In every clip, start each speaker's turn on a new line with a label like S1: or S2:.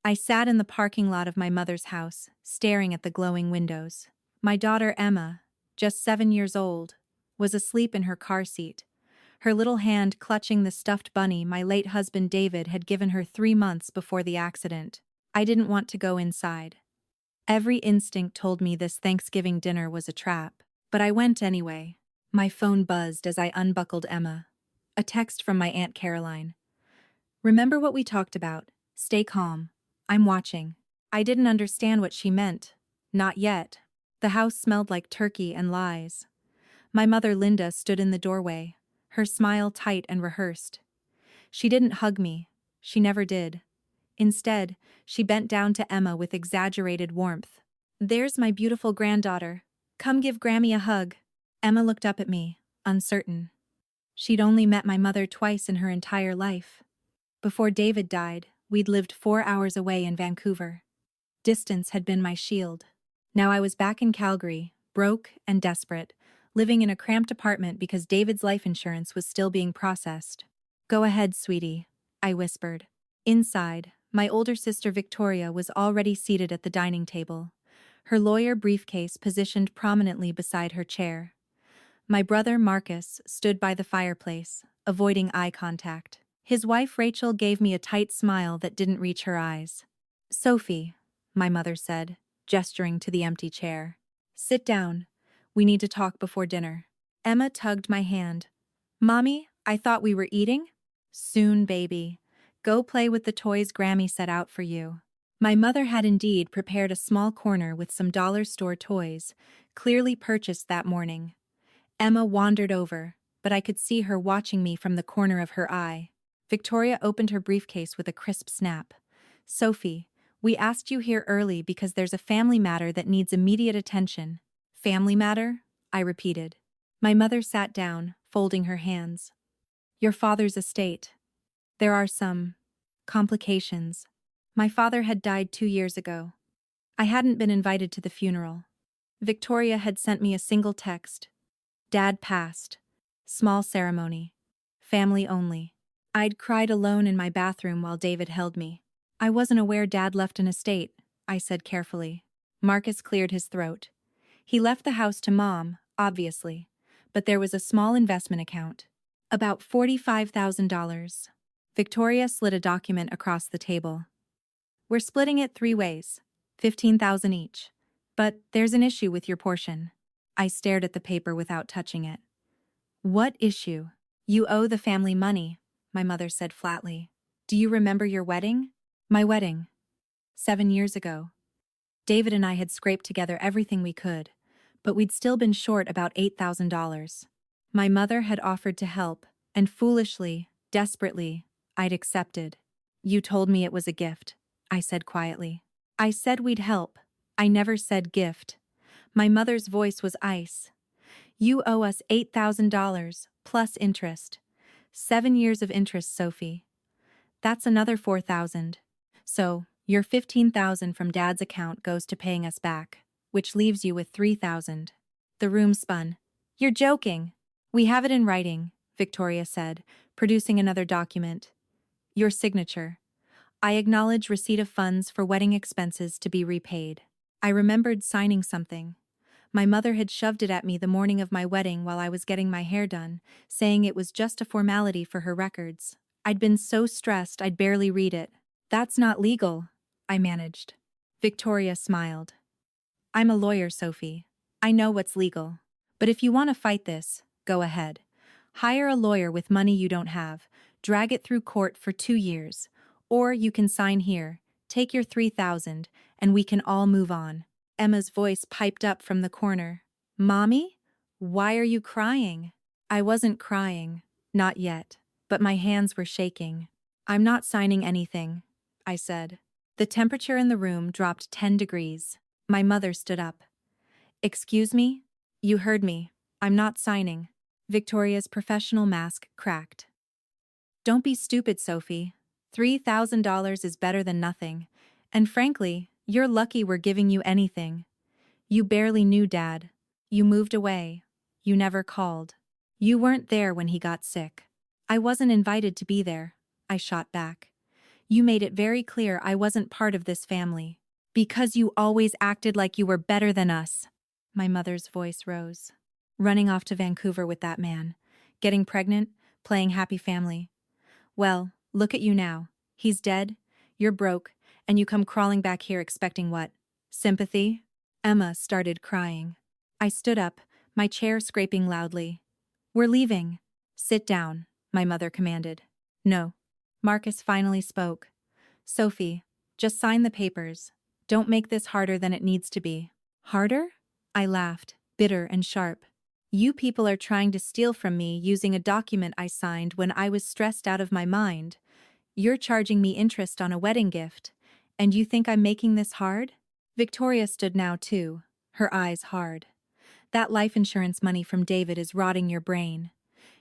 S1: I sat in the parking lot of my mother's house, staring at the glowing windows. My daughter Emma, just 7 years old, was asleep in her car seat, her little hand clutching the stuffed bunny my late husband David had given her 3 months before the accident. I didn't want to go inside. Every instinct told me this Thanksgiving dinner was a trap, but I went anyway. My phone buzzed as I unbuckled Emma. A text from my Aunt Caroline. "Remember what we talked about. Stay calm. I'm watching." I didn't understand what she meant. Not yet. The house smelled like turkey and lies. My mother Linda stood in the doorway, her smile tight and rehearsed. She didn't hug me. She never did. Instead, she bent down to Emma with exaggerated warmth. "There's my beautiful granddaughter. Come give Grammy a hug." Emma looked up at me, uncertain. She'd only met my mother twice in her entire life. Before David died, we'd lived 4 hours away in Vancouver. Distance had been my shield. Now I was back in Calgary, broke and desperate, living in a cramped apartment because David's life insurance was still being processed. "Go ahead, sweetie," I whispered. Inside, my older sister Victoria was already seated at the dining table, her lawyer briefcase positioned prominently beside her chair. My brother Marcus stood by the fireplace, avoiding eye contact. His wife Rachel gave me a tight smile that didn't reach her eyes. "Sophie," my mother said, gesturing to the empty chair. "Sit down. We need to talk before dinner." Emma tugged my hand. "Mommy, I thought we were eating?" "Soon, baby. Go play with the toys Grammy set out for you." My mother had indeed prepared a small corner with some dollar store toys, clearly purchased that morning. Emma wandered over, but I could see her watching me from the corner of her eye. Victoria opened her briefcase with a crisp snap. "Sophie, we asked you here early because there's a family matter that needs immediate attention." "Family matter?" I repeated. My mother sat down, folding her hands. "Your father's estate. There are some complications. My father had died 2 years ago. I hadn't been invited to the funeral. Victoria had sent me a single text. Dad passed. Small ceremony. Family only." I'd cried alone in my bathroom while David held me. "I wasn't aware Dad left an estate," I said carefully. Marcus cleared his throat. "He left the house to Mom, obviously, but there was a small investment account. About $45,000. Victoria slid a document across the table. "We're splitting it 3 ways, 15,000 each. But there's an issue with your portion." I stared at the paper without touching it. "What issue?" "You owe the family money," my mother said flatly. "Do you remember your wedding?" "My wedding. 7 years ago. David and I had scraped together everything we could, but we'd still been short about $8,000. My mother had offered to help, and foolishly, desperately, I'd accepted. "You told me it was a gift," I said quietly. "I said we'd help. I never said gift." My mother's voice was ice. "You owe us $8,000, plus interest. 7 years of interest, Sophie. That's another 4,000. So, your 15,000 from Dad's account goes to paying us back, which leaves you with 3,000. The room spun. "You're joking." "We have it in writing," Victoria said, producing another document. "Your signature. I acknowledge receipt of funds for wedding expenses to be repaid." I remembered signing something. My mother had shoved it at me the morning of my wedding while I was getting my hair done, saying it was just a formality for her records. I'd been so stressed I'd barely read it. "That's not legal," I managed. Victoria smiled. "I'm a lawyer, Sophie. I know what's legal. But if you want to fight this, go ahead. Hire a lawyer with money you don't have, drag it through court for 2 years. Or you can sign here, take your 3,000, and we can all move on." Emma's voice piped up from the corner. "Mommy? Why are you crying?" I wasn't crying, not yet, but my hands were shaking. "I'm not signing anything," I said. The temperature in the room dropped 10 degrees. My mother stood up. "Excuse me? You heard me. I'm not signing." Victoria's professional mask cracked. "Don't be stupid, Sophie. $3,000 is better than nothing. And frankly, you're lucky we're giving you anything. You barely knew Dad. You moved away. You never called. You weren't there when he got sick." "I wasn't invited to be there," I shot back. You made it very clear I wasn't part of this family. Because you always acted like you were better than us. My mother's voice rose. Running off to Vancouver with that man. Getting pregnant, playing happy family. Well, look at you now. He's dead, you're broke, and you come crawling back here expecting what? Sympathy? Emma started crying. I stood up, my chair scraping loudly. We're leaving. Sit down, my mother commanded. No. Marcus finally spoke. Sophie, just sign the papers. Don't make this harder than it needs to be. Harder? I laughed, bitter and sharp. You people are trying to steal from me using a document I signed when I was stressed out of my mind. You're charging me interest on a wedding gift, and you think I'm making this hard? Victoria stood now too, her eyes hard. That life insurance money from David is rotting your brain.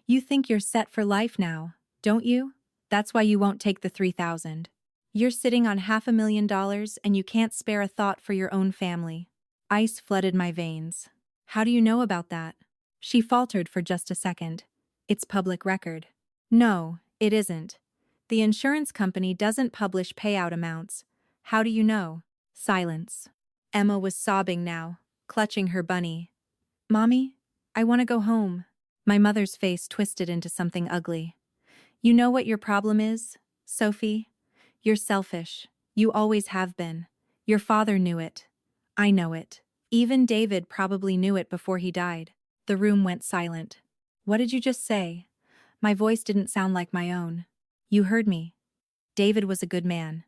S1: You think you're set for life now, don't you? That's why you won't take the 3,000. You're sitting on $500,000 and you can't spare a thought for your own family. Ice flooded my veins. How do you know about that? She faltered for just a second. It's public record. No, it isn't. The insurance company doesn't publish payout amounts. How do you know? Silence. Emma was sobbing now, clutching her bunny. Mommy, I want to go home. My mother's face twisted into something ugly. You know what your problem is, Sophie? You're selfish. You always have been. Your father knew it. I know it. Even David probably knew it before he died. The room went silent. What did you just say? My voice didn't sound like my own. You heard me. David was a good man.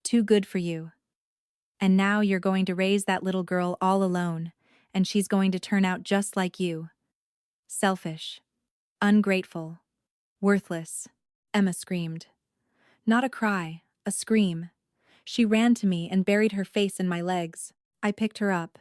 S1: Too good for you. And now you're going to raise that little girl all alone, and she's going to turn out just like you. Selfish. Ungrateful. Worthless. Emma screamed. Not a cry, a scream. She ran to me and buried her face in my legs. I picked her up.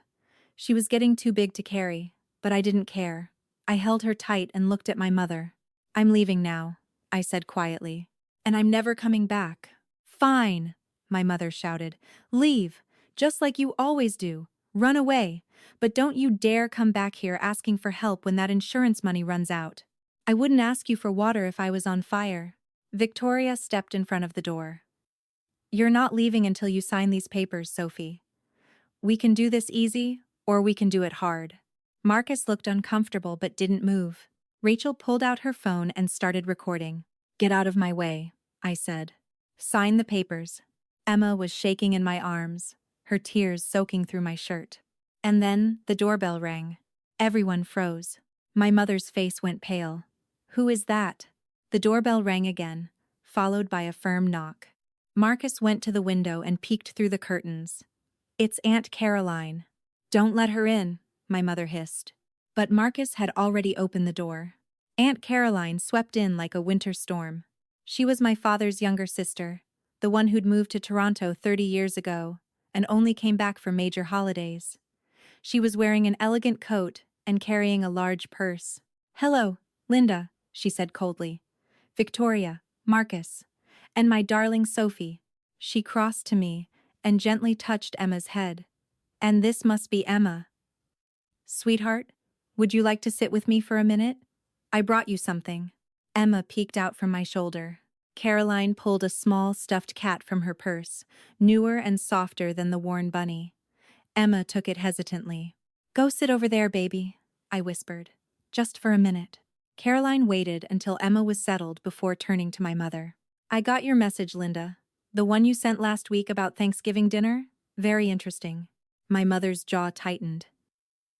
S1: She was getting too big to carry, but I didn't care. I held her tight and looked at my mother. I'm leaving now, I said quietly. And I'm never coming back. Fine, my mother shouted. Leave, just like you always do. Run away, but don't you dare come back here asking for help when that insurance money runs out. I wouldn't ask you for water if I was on fire. Victoria stepped in front of the door. You're not leaving until you sign these papers, Sophie. We can do this easy, or we can do it hard. Marcus looked uncomfortable but didn't move. Rachel pulled out her phone and started recording. Get out of my way, I said. Sign the papers. Emma was shaking in my arms, her tears soaking through my shirt. And then the doorbell rang. Everyone froze. My mother's face went pale. Who is that? The doorbell rang again, followed by a firm knock. Marcus went to the window and peeked through the curtains. It's Aunt Caroline. Don't let her in, my mother hissed. But Marcus had already opened the door. Aunt Caroline swept in like a winter storm. She was my father's younger sister, the one who'd moved to Toronto 30 years ago, and only came back for major holidays. She was wearing an elegant coat and carrying a large purse. Hello, Linda, she said coldly. Victoria, Marcus, and my darling Sophie. She crossed to me and gently touched Emma's head. And this must be Emma. Sweetheart, would you like to sit with me for a minute? I brought you something. Emma peeked out from my shoulder. Caroline pulled a small stuffed cat from her purse, newer and softer than the worn bunny. Emma took it hesitantly. Go sit over there, baby, I whispered. Just for a minute. Caroline waited until Emma was settled before turning to my mother. I got your message, Linda. The one you sent last week about Thanksgiving dinner? Very interesting. My mother's jaw tightened.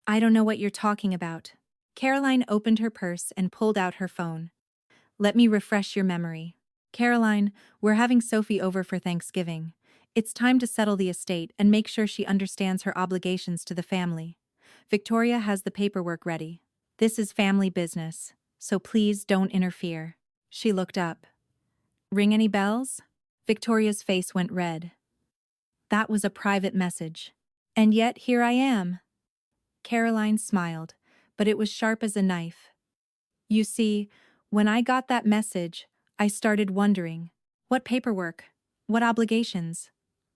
S1: I don't know what you're talking about. Caroline opened her purse and pulled out her phone. Let me refresh your memory. Caroline, we're having Sophie over for Thanksgiving. It's time to settle the estate and make sure she understands her obligations to the family. Victoria has the paperwork ready. This is family business, so please don't interfere. She looked up. Ring any bells? Victoria's face went red. That was a private message. And yet here I am. Caroline smiled, but it was sharp as a knife. You see, when I got that message, I started wondering, what paperwork? What obligations?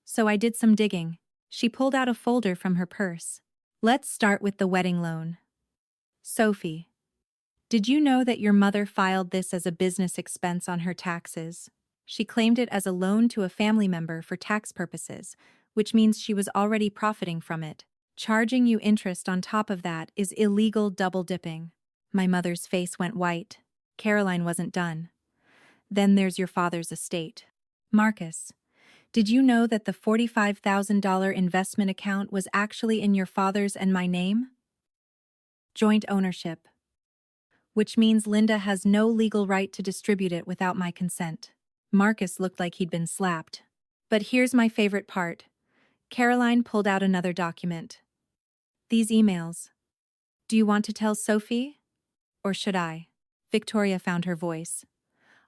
S1: So I did some digging. She pulled out a folder from her purse. Let's start with the wedding loan. Sophie, did you know that your mother filed this as a business expense on her taxes? She claimed it as a loan to a family member for tax purposes, which means she was already profiting from it. Charging you interest on top of that is illegal double dipping. My mother's face went white. Caroline wasn't done. Then there's your father's estate. Marcus, did you know that the $45,000 investment account was actually in your father's and my name? Joint ownership. Which means Linda has no legal right to distribute it without my consent. Marcus looked like he'd been slapped. But here's my favorite part. Caroline pulled out another document. These emails. Do you want to tell Sophie? Or should I? Victoria found her voice.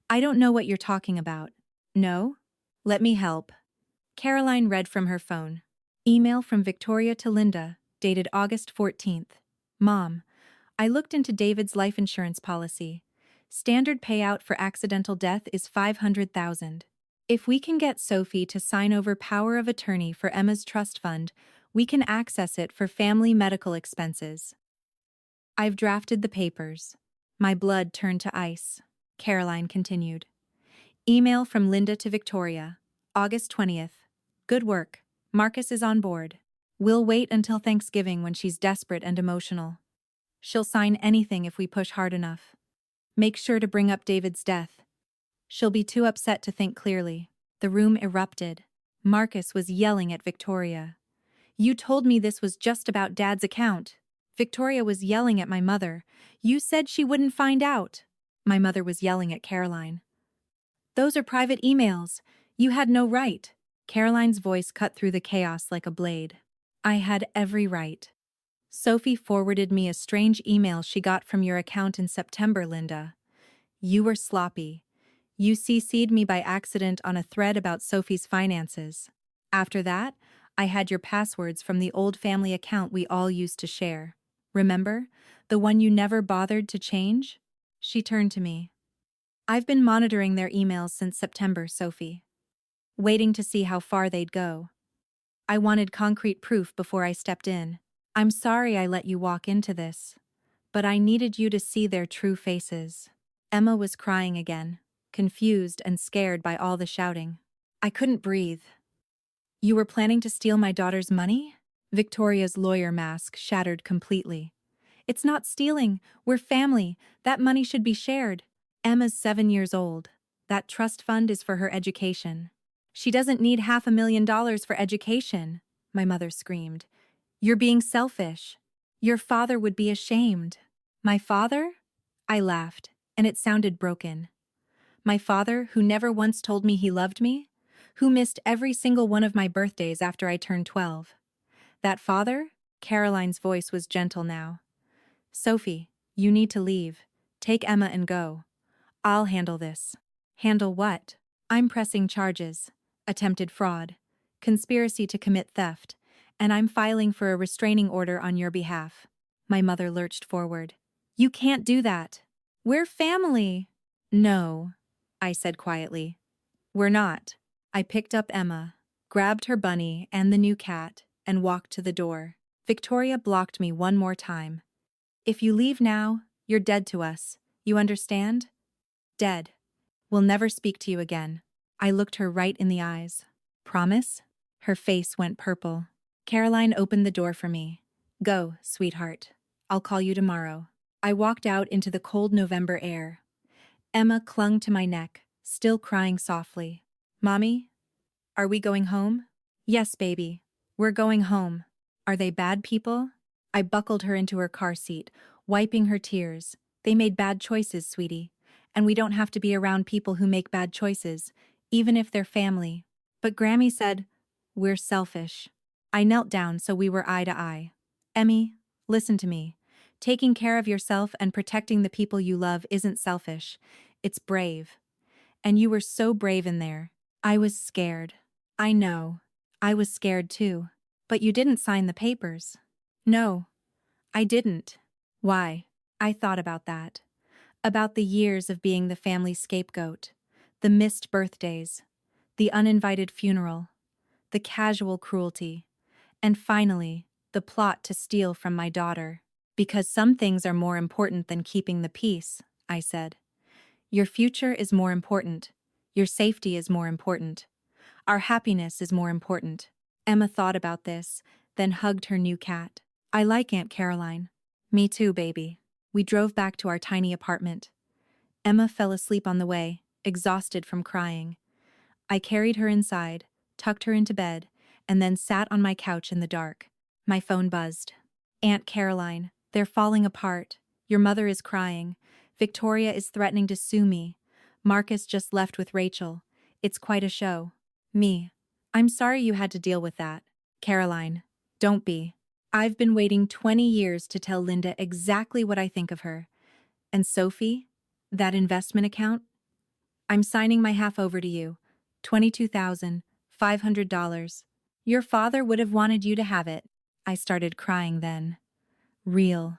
S1: I don't know what you're talking about. No? Let me help. Caroline read from her phone. Email from Victoria to Linda, dated August 14th. Mom, I looked into David's life insurance policy. Standard payout for accidental death is $500,000. If we can get Sophie to sign over power of attorney for Emma's trust fund, we can access it for family medical expenses. I've drafted the papers. My blood turned to ice. Caroline continued. Email from Linda to Victoria, August 20th. Good work. Marcus is on board. We'll wait until Thanksgiving when she's desperate and emotional. She'll sign anything if we push hard enough. Make sure to bring up David's death. She'll be too upset to think clearly. The room erupted. Marcus was yelling at Victoria. You told me this was just about Dad's account. Victoria was yelling at my mother. You said she wouldn't find out. My mother was yelling at Caroline. Those are private emails. You had no right. Caroline's voice cut through the chaos like a blade. I had every right. Sophie forwarded me a strange email she got from your account in September, Linda. You were sloppy. You CC'd me by accident on a thread about Sophie's finances. After that, I had your passwords from the old family account we all used to share. Remember? The one you never bothered to change? She turned to me. I've been monitoring their emails since September, Sophie. Waiting to see how far they'd go. I wanted concrete proof before I stepped in. I'm sorry I let you walk into this, but I needed you to see their true faces. Emma was crying again, confused and scared by all the shouting. I couldn't breathe. You were planning to steal my daughter's money? Victoria's lawyer mask shattered completely. It's not stealing. We're family. That money should be shared. Emma's 7 years old. That trust fund is for her education. She doesn't need $500,000 for education, my mother screamed. You're being selfish. Your father would be ashamed. My father? I laughed, and it sounded broken. My father, who never once told me he loved me? Who missed every single one of my birthdays after I turned 12. That father? Caroline's voice was gentle now. Sophie, you need to leave. Take Emma and go. I'll handle this. Handle what? I'm pressing charges. Attempted fraud. Conspiracy to commit theft. And I'm filing for a restraining order on your behalf. My mother lurched forward. You can't do that. We're family. No, I said quietly. We're not. I picked up Emma, grabbed her bunny and the new cat, and walked to the door. Victoria blocked me one more time. If you leave now, you're dead to us. You understand? Dead. We'll never speak to you again. I looked her right in the eyes. Promise? Her face went purple. Caroline opened the door for me. Go, sweetheart. I'll call you tomorrow. I walked out into the cold November air. Emma clung to my neck, still crying softly. Mommy? Are we going home? Yes, baby. We're going home. Are they bad people? I buckled her into her car seat, wiping her tears. They made bad choices, sweetie. And we don't have to be around people who make bad choices, even if they're family. But Grammy said, we're selfish. I knelt down so we were eye to eye. Emmy, listen to me. Taking care of yourself and protecting the people you love isn't selfish. It's brave. And you were so brave in there. I was scared. I know. I was scared too. But you didn't sign the papers. No, I didn't. Why? I thought about that. About the years of being the family scapegoat. The missed birthdays. The uninvited funeral. The casual cruelty. And finally, the plot to steal from my daughter. Because some things are more important than keeping the peace, I said. Your future is more important. Your safety is more important. Our happiness is more important. Emma thought about this, then hugged her new cat. I like Aunt Caroline. Me too, baby. We drove back to our tiny apartment. Emma fell asleep on the way, exhausted from crying. I carried her inside, tucked her into bed, and then sat on my couch in the dark. My phone buzzed. Aunt Caroline, they're falling apart. Your mother is crying. Victoria is threatening to sue me. Marcus just left with Rachel. It's quite a show. Me. I'm sorry you had to deal with that. Caroline. Don't be. I've been waiting 20 years to tell Linda exactly what I think of her. And Sophie? That investment account? I'm signing my half over to you. $22,500. Your father would have wanted you to have it. I started crying then. Real,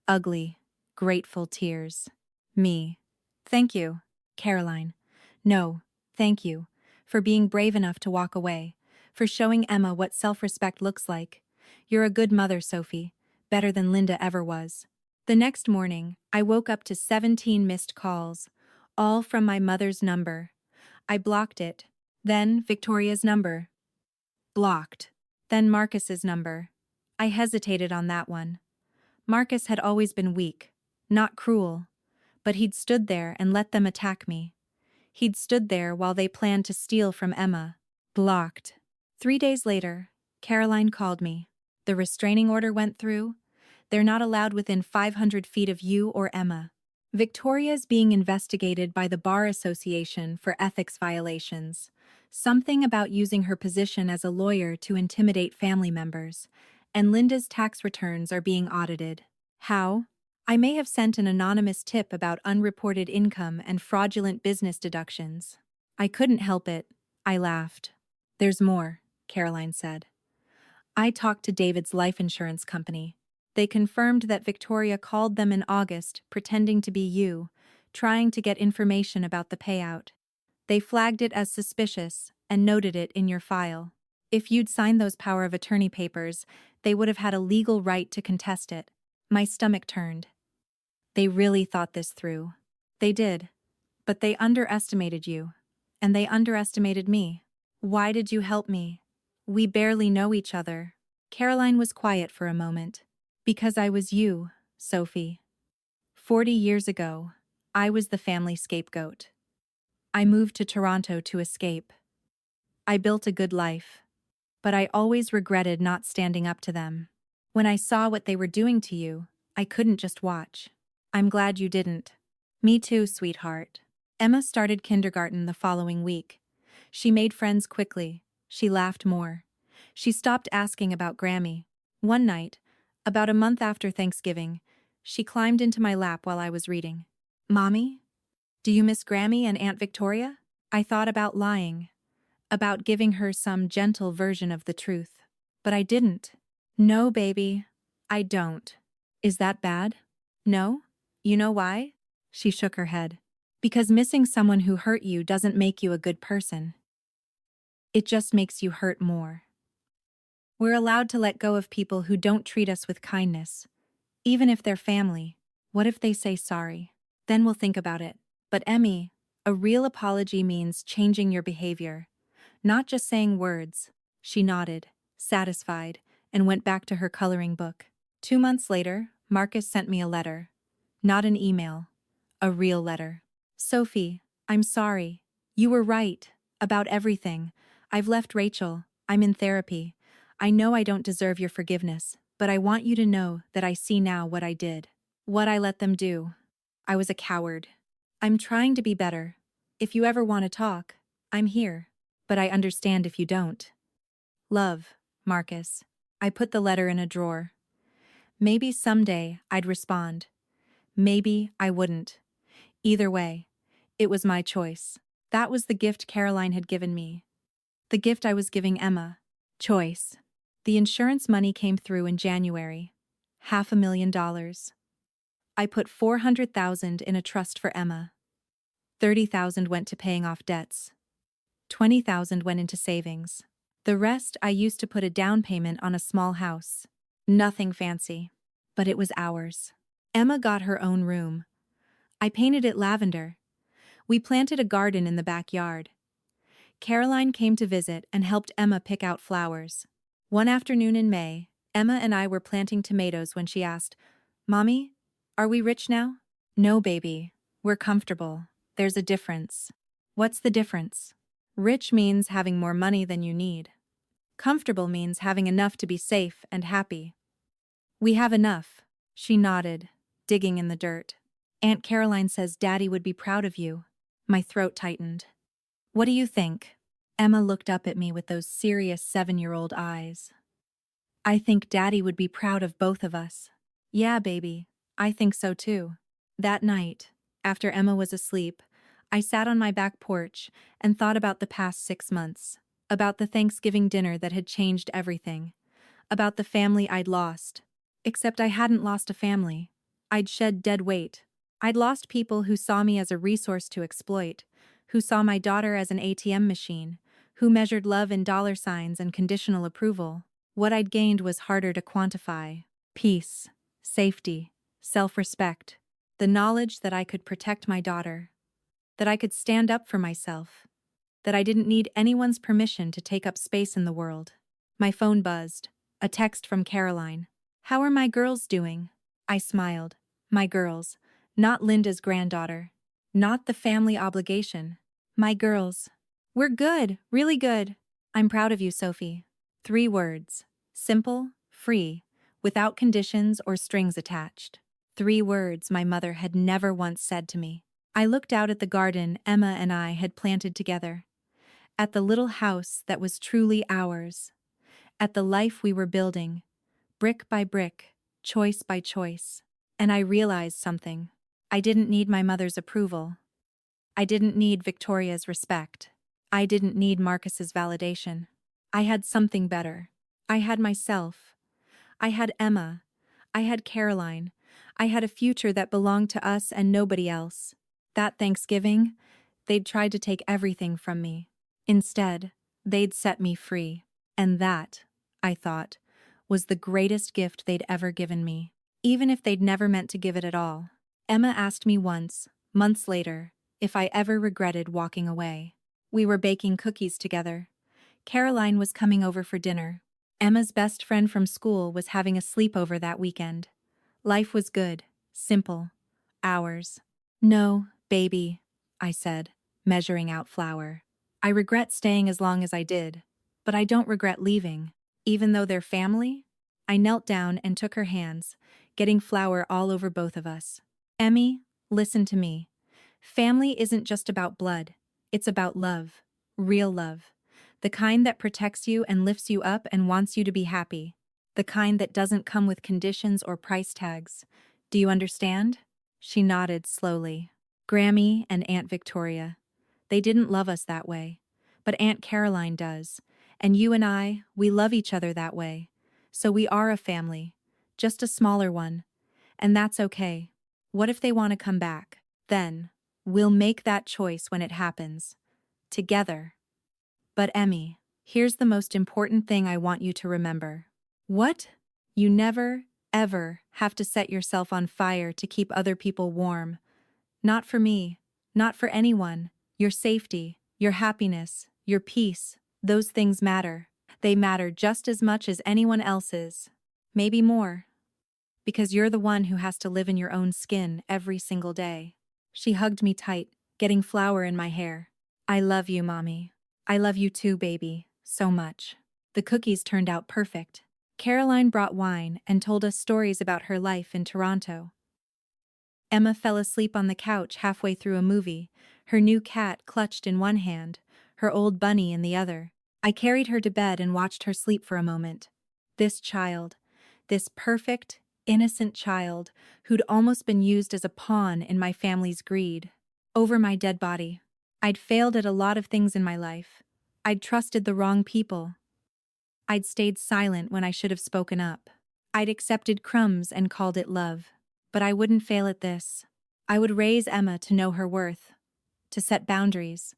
S1: ugly, grateful tears. Me. Thank you, Caroline. No, thank you, for being brave enough to walk away, for showing Emma what self-respect looks like. You're a good mother, Sophie, better than Linda ever was. The next morning, I woke up to 17 missed calls, all from my mother's number. I blocked it. Then Victoria's number. Blocked. Then Marcus's number. I hesitated on that one. Marcus had always been weak, not cruel, but he'd stood there and let them attack me. He'd stood there while they planned to steal from Emma. Blocked. 3 days later, Caroline called me. The restraining order went through. They're not allowed within 500 feet of you or Emma. Victoria's being investigated by the Bar Association for ethics violations. Something about using her position as a lawyer to intimidate family members. And Linda's tax returns are being audited. How? I may have sent an anonymous tip about unreported income and fraudulent business deductions. I couldn't help it. I laughed. There's more, Caroline said. I talked to David's life insurance company. They confirmed that Victoria called them in August, pretending to be you, trying to get information about the payout. They flagged it as suspicious and noted it in your file. If you'd signed those power of attorney papers, they would have had a legal right to contest it. My stomach turned. They really thought this through. They did. But they underestimated you. And they underestimated me. Why did you help me? We barely know each other. Caroline was quiet for a moment. Because I was you, Sophie. 40 years ago, I was the family scapegoat. I moved to Toronto to escape. I built a good life. But I always regretted not standing up to them. When I saw what they were doing to you, I couldn't just watch. I'm glad you didn't. Me too, sweetheart. Emma started kindergarten the following week. She made friends quickly. She laughed more. She stopped asking about Grammy. One night, about a month after Thanksgiving, she climbed into my lap while I was reading. Mommy? Do you miss Grammy and Aunt Victoria? I thought about lying. About giving her some gentle version of the truth. But I didn't. No, baby. I don't. Is that bad? No? You know why? She shook her head. Because missing someone who hurt you doesn't make you a good person. It just makes you hurt more. We're allowed to let go of people who don't treat us with kindness. Even if they're family. What if they say sorry? Then we'll think about it. But Emmy, a real apology means changing your behavior. Not just saying words. She nodded, satisfied, and went back to her coloring book. 2 months later, Marcus sent me a letter. Not an email. A real letter. Sophie, I'm sorry. You were right. About everything. I've left Rachel. I'm in therapy. I know I don't deserve your forgiveness, but I want you to know that I see now what I did. What I let them do. I was a coward. I'm trying to be better. If you ever want to talk, I'm here. But I understand if you don't. Love, Marcus. I put the letter in a drawer. Maybe someday I'd respond. Maybe I wouldn't. Either way, it was my choice. That was the gift Caroline had given me. The gift I was giving Emma. Choice. The insurance money came through in January. $500,000. I put $400,000 in a trust for Emma. $30,000 went to paying off debts. $20,000 went into savings. The rest I used to put a down payment on a small house. Nothing fancy. But it was ours. Emma got her own room. I painted it lavender. We planted a garden in the backyard. Caroline came to visit and helped Emma pick out flowers. One afternoon in May, Emma and I were planting tomatoes when she asked, "Mommy, are we rich now?" "No, baby. We're comfortable. There's a difference." "What's the difference?" "Rich means having more money than you need. Comfortable means having enough to be safe and happy." "We have enough." She nodded, digging in the dirt. "Aunt Caroline says Daddy would be proud of you." My throat tightened. "What do you think?" Emma looked up at me with those serious 7-year-old eyes. "I think Daddy would be proud of both of us." "Yeah, baby, I think so too." That night, after Emma was asleep, I sat on my back porch and thought about the past 6 months, about the Thanksgiving dinner that had changed everything, about the family I'd lost. Except I hadn't lost a family. I'd shed dead weight. I'd lost people who saw me as a resource to exploit, who saw my daughter as an ATM machine, who measured love in dollar signs and conditional approval. What I'd gained was harder to quantify. Peace, safety, self-respect, the knowledge that I could protect my daughter, that I could stand up for myself, that I didn't need anyone's permission to take up space in the world. My phone buzzed. A text from Caroline. "How are my girls doing?" I smiled. My girls, not Linda's granddaughter. Not the family obligation. My girls. "We're good, really good. I'm proud of you, Sophie." 3 words. Simple, free, without conditions or strings attached. 3 words my mother had never once said to me. I looked out at the garden Emma and I had planted together. At the little house that was truly ours. At the life we were building, brick by brick, choice by choice. And I realized something. I didn't need my mother's approval. I didn't need Victoria's respect. I didn't need Marcus's validation. I had something better. I had myself. I had Emma. I had Caroline. I had a future that belonged to us and nobody else. That Thanksgiving, they'd tried to take everything from me. Instead, they'd set me free. And that, I thought, was the greatest gift they'd ever given me, even if they'd never meant to give it at all. Emma asked me once, months later, if I ever regretted walking away. We were baking cookies together. Caroline was coming over for dinner. Emma's best friend from school was having a sleepover that weekend. Life was good, simple. Ours. "No, baby," I said, measuring out flour. "I regret staying as long as I did, but I don't regret leaving. Even though they're family?" I knelt down and took her hands, getting flour all over both of us. "Emmy, listen to me. Family isn't just about blood. It's about love. Real love. The kind that protects you and lifts you up and wants you to be happy. The kind that doesn't come with conditions or price tags. Do you understand?" She nodded slowly. "Grammy and Aunt Victoria. They didn't love us that way. But Aunt Caroline does. And you and I, we love each other that way. So we are a family. Just a smaller one. And that's okay. What if they want to come back? Then, we'll make that choice when it happens. Together." "But Emmy, here's the most important thing I want you to remember." "What?" "You never, ever have to set yourself on fire to keep other people warm. Not for me. Not for anyone. Your safety, your happiness, your peace, those things matter. They matter just as much as anyone else's. Maybe more. Because you're the one who has to live in your own skin every single day." She hugged me tight, getting flour in my hair. "I love you, Mommy. I love you too, baby, so much." The cookies turned out perfect. Caroline brought wine and told us stories about her life in Toronto. Emma fell asleep on the couch halfway through a movie, her new cat clutched in one hand, her old bunny in the other. I carried her to bed and watched her sleep for a moment. This child, this perfect, innocent child, who'd almost been used as a pawn in my family's greed. Over my dead body. I'd failed at a lot of things in my life. I'd trusted the wrong people. I'd stayed silent when I should have spoken up. I'd accepted crumbs and called it love. But I wouldn't fail at this. I would raise Emma to know her worth, to set boundaries,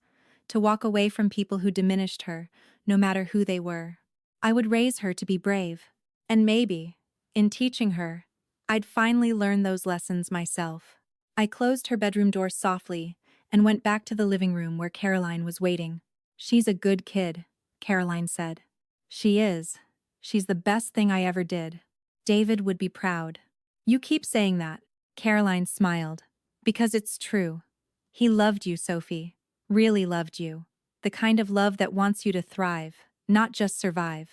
S1: to walk away from people who diminished her, no matter who they were. I would raise her to be brave. And maybe, in teaching her, I'd finally learn those lessons myself. I closed her bedroom door softly and went back to the living room where Caroline was waiting. She's a good kid, Caroline said. She is. She's the best thing I ever did. David would be proud. You keep saying that, Caroline smiled. Because it's true. He loved you, Sophie. Really loved you. The kind of love that wants you to thrive, not just survive.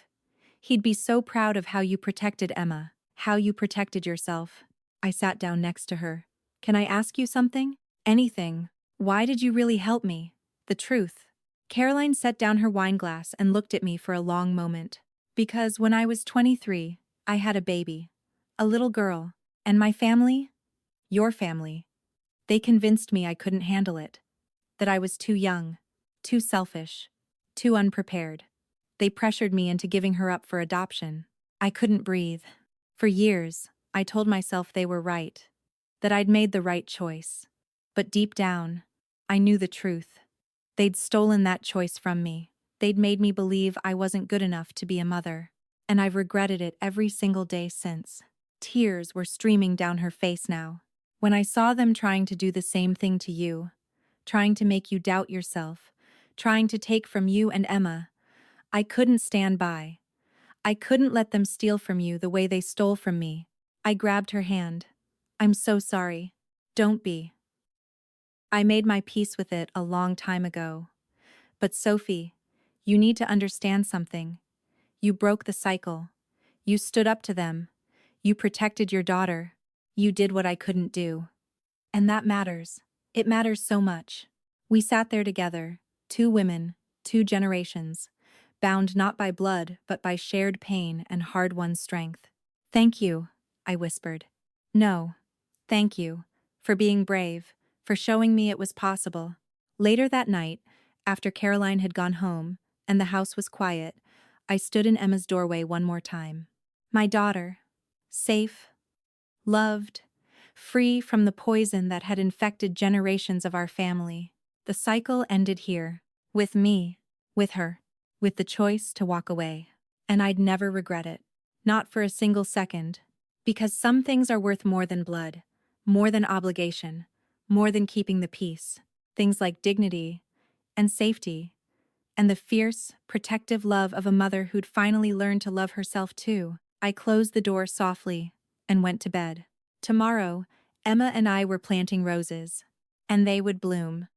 S1: He'd be so proud of how you protected Emma, how you protected yourself. I sat down next to her. Can I ask you something? Anything. Why did you really help me? The truth. Caroline set down her wine glass and looked at me for a long moment. Because when I was 23, I had a baby. A little girl. And my family? Your family. They convinced me I couldn't handle it. That I was too young. Too selfish. Too unprepared. They pressured me into giving her up for adoption. I couldn't breathe. For years, I told myself they were right. That I'd made the right choice. But deep down, I knew the truth. They'd stolen that choice from me. They'd made me believe I wasn't good enough to be a mother. And I've regretted it every single day since. Tears were streaming down her face now. When I saw them trying to do the same thing to you, trying to make you doubt yourself, trying to take from you and Emma, I couldn't stand by. I couldn't let them steal from you the way they stole from me. I grabbed her hand. I'm so sorry. Don't be. I made my peace with it a long time ago. But Sophie, you need to understand something. You broke the cycle. You stood up to them. You protected your daughter. You did what I couldn't do. And that matters. It matters so much. We sat there together, two women, two generations, bound not by blood but by shared pain and hard-won strength. Thank you, I whispered. No, thank you, for being brave, for showing me it was possible. Later that night, after Caroline had gone home and the house was quiet, I stood in Emma's doorway one more time. My daughter, safe, loved, free from the poison that had infected generations of our family. The cycle ended here, with me, with her, with the choice to walk away. And I'd never regret it. Not for a single second. Because some things are worth more than blood, more than obligation, more than keeping the peace. Things like dignity and safety, and the fierce, protective love of a mother who'd finally learned to love herself too. I closed the door softly and went to bed. Tomorrow, Emma and I were planting roses, and they would bloom.